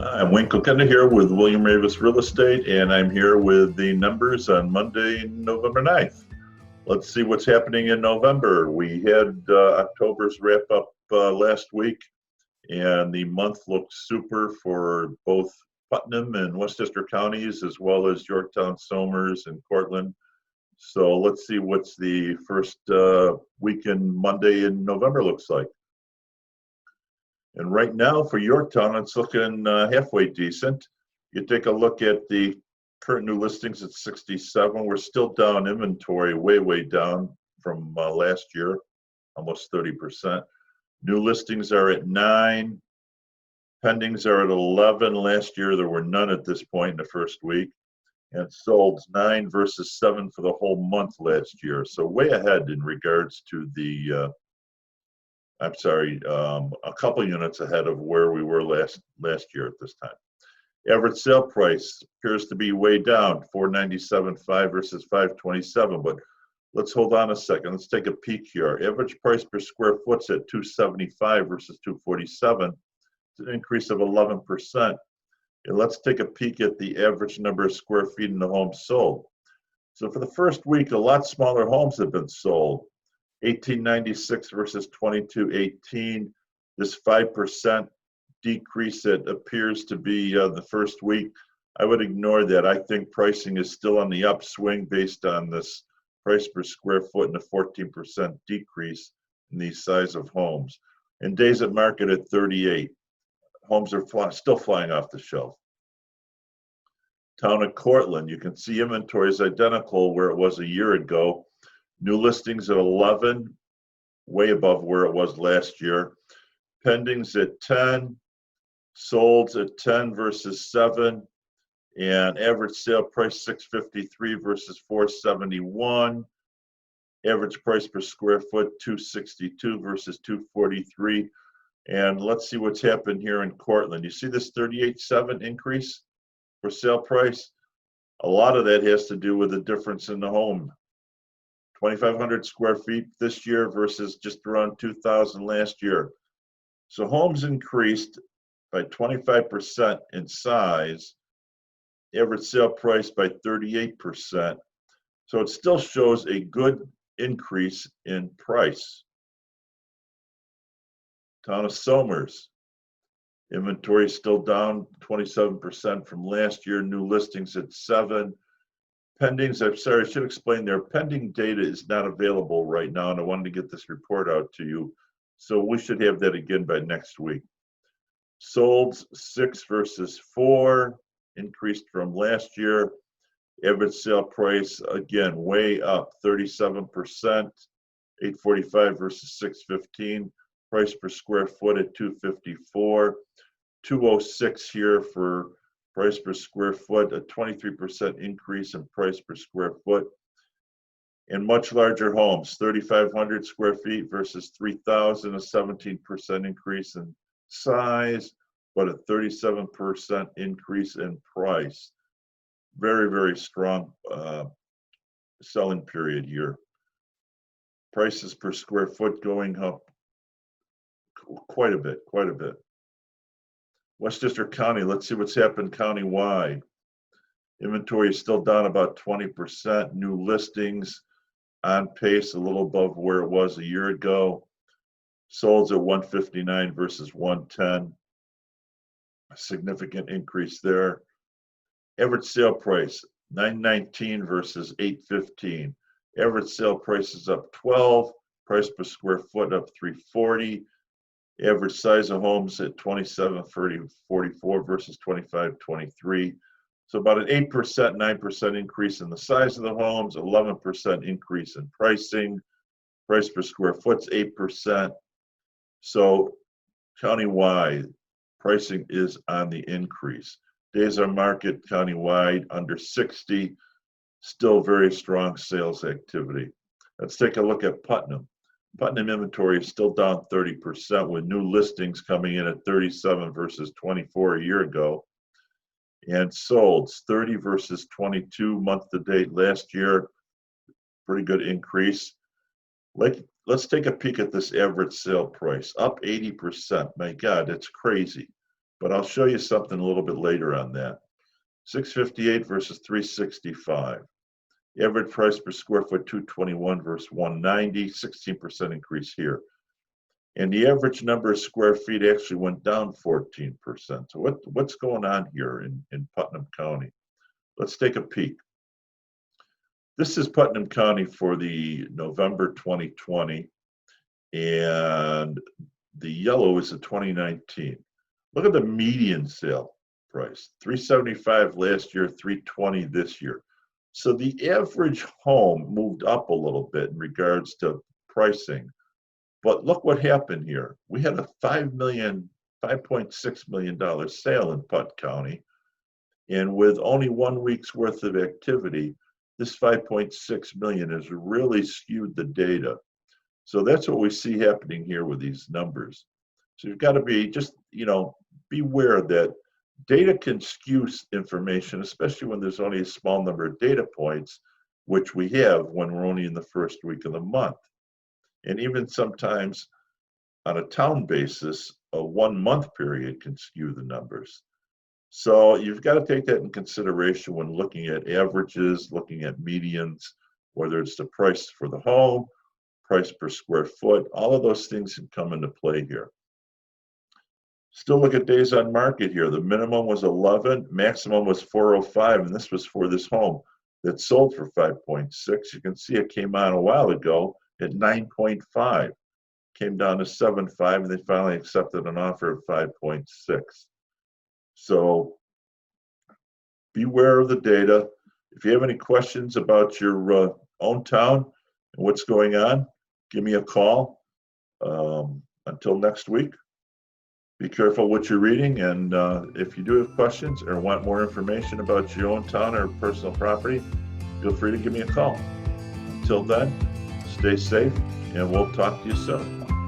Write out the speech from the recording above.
I'm Wayne Kilkenny here with William Ravis Real Estate, and I'm here with the numbers on Monday, November 9th. Let's see what's happening in November. We had October's wrap up last week, and the month looks super for both Putnam and Westchester counties, as well as Yorktown, Somers, and Cortlandt. So let's see what's the first weekend Monday in November looks like. And right now for Yorktown, it's looking halfway decent. You take a look at the current new listings at 67. We're still down inventory, way down from last year, almost 30%. New listings are at 9. Pendings are at 11. Last year, there were none at this point in the first week. And sold 9 versus 7 for the whole month last year. So way ahead in regards to the a couple units ahead of where we were last year at this time. Average sale price appears to be way down, $497.5 versus $527. But let's hold on a second. Let's take a peek here. Average price per square foot's at $275 versus $247. It's an increase of 11%. And let's take a peek at the average number of square feet in the home sold. So for the first week, a lot smaller homes have been sold. 1896 versus 2218. This 5% decrease that appears to be the first week, I would ignore that. I think pricing is still on the upswing based on this price per square foot and a 14% decrease in the size of homes. And days at market at 38. Homes are still flying off the shelf. Town of Cortlandt, you can see inventory is identical where it was a year ago. New listings at 11, way above where it was last year. Pendings at 10, solds at 10 versus 7, and average sale price $653 versus $471. Average price per square foot $262 versus $243. And let's see what's happened here in Cortlandt. You see this 38.7 increase for sale price? A lot of that has to do with the difference in the home. 2,500 square feet this year versus just around 2,000 last year. So homes increased by 25% in size, average sale price by 38%. So it still shows a good increase in price. Town of Somers, inventory is still down 27% from last year. New listings at 7. Pendings, I'm sorry, I should explain there. Pending data is not available right now, and I wanted to get this report out to you. So we should have that again by next week. Solds 6 versus 4, increased from last year. Average sale price, again, way up, 37%, $845 versus $615. Price per square foot at $254. $206 here for price per square foot, a 23% increase in price per square foot. And much larger homes, 3,500 square feet versus 3,000, a 17% increase in size, but a 37% increase in price. Very strong selling period here. Prices per square foot going up quite a bit. Westchester County, let's see what's happened countywide. Inventory is still down about 20%. New listings on pace, a little above where it was a year ago. Solds at 159 versus 110. A significant increase there. Average sale price, $919 versus $815. Average sale price is up 12. Price per square foot up $340. Average size of homes at 2744 versus 2523. So about an 8%, 9% increase in the size of the homes, 11% increase in pricing. Price per square foot's 8%. So countywide, pricing is on the increase. Days on market countywide under 60, still very strong sales activity. Let's take a look at Putnam. Putnam inventory is still down 30% with new listings coming in at 37 versus 24 a year ago. And solds 30 versus 22 month to date last year. Pretty good increase. Let's take a peek at this average sale price, up 80%. My God, that's crazy. but I'll show you something a little bit later on that. 658 versus 365. Average price per square foot, 221 versus 190, 16% increase here. And the average number of square feet actually went down 14%. So what's going on here in Putnam County? Let's take a peek. This is Putnam County for the November 2020, and the yellow is the 2019. Look at the median sale price, 375 last year, 320 this year. So the average home moved up a little bit in regards to pricing. But look what happened here. We had a $5.6 million sale in Putt County. And with only 1 week's worth of activity, this 5.6 million has really skewed the data. So that's what we see happening here with these numbers. So you've got to be just, beware that data can skew information, especially when there's only a small number of data points, which we have when we're only in the first week of the month. And even sometimes on a town basis, a 1 month period can skew the numbers. So you've got to take that in consideration when looking at averages, looking at medians, whether it's the price for the home, price per square foot, all of those things can come into play here. Still look at days on market here. The minimum was 11, maximum was 405, and this was for this home that sold for 5.6. You can see it came on a while ago at 9.5, came down to 7.5, and they finally accepted an offer of 5.6. So beware of the data. If you have any questions about your own town and what's going on, give me a call. Until next week, be careful what you're reading, and if you do have questions or want more information about your own town or personal property, feel free to give me a call. Until then, stay safe, and we'll talk to you soon.